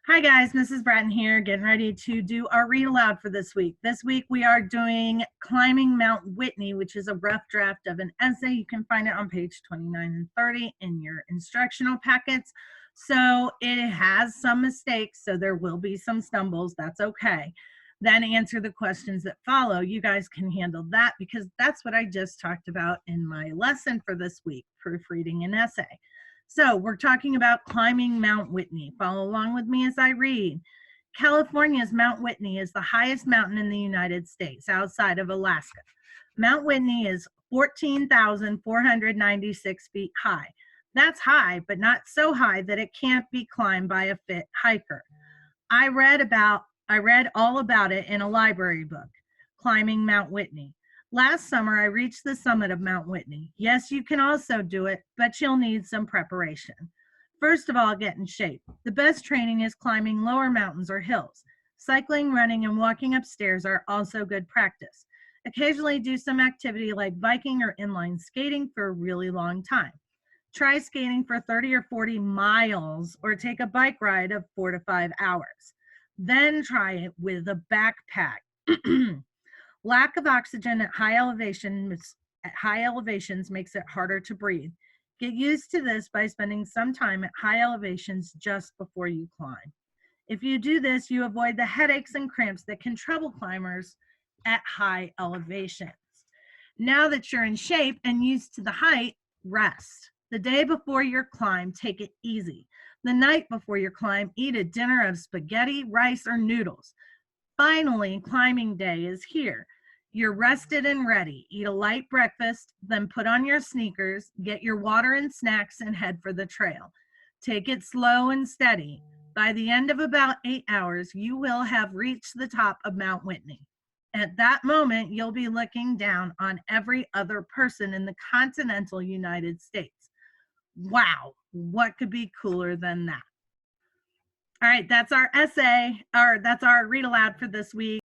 Hi guys, Mrs. Bratton here, getting ready to do our read aloud for this week. This week we are doing Climbing Mount Whitney, which is a rough draft of an essay. You can find it on page 29 and 30 in your instructional packets. So it has some mistakes, so there will be some stumbles. That's okay. Then answer the questions that follow. You guys can handle that because that's what I just talked about in my lesson for this week, proofreading an essay. So we're talking about climbing Mount Whitney. Follow along with me as I read. California's Mount Whitney is the highest mountain in the United States outside of Alaska. Mount Whitney is 14,496 feet high. That's high, but not so high that it can't be climbed by a fit hiker. I read all about it in a library book, Climbing Mount Whitney. Last summer, I reached the summit of Mount Whitney. Yes, you can also do it, but you'll need some preparation. First of all, get in shape. The best training is climbing lower mountains or hills. Cycling, running, and walking upstairs are also good practice. Occasionally do some activity like biking or inline skating for a really long time. Try skating for 30 or 40 miles or take a bike ride of 4 to 5 hours. Then try it with a backpack. Lack of oxygen at high elevations makes it harder to breathe. Get used to this by spending some time at high elevations just before you climb. If you do this, you avoid the headaches and cramps that can trouble climbers at high elevations. Now that you're in shape and used to the height, rest. The day before your climb, take it easy. The night before your climb, eat a dinner of spaghetti, rice, or noodles. Finally, climbing day is here. You're rested and ready. Eat a light breakfast, then put on your sneakers, get your water and snacks, and head for the trail. Take it slow and steady. By the end of about 8 hours, you will have reached the top of Mount Whitney. At that moment, you'll be looking down on every other person in the continental United States. Wow, what could be cooler than that? All right, that's our essay, or that's our read aloud for this week.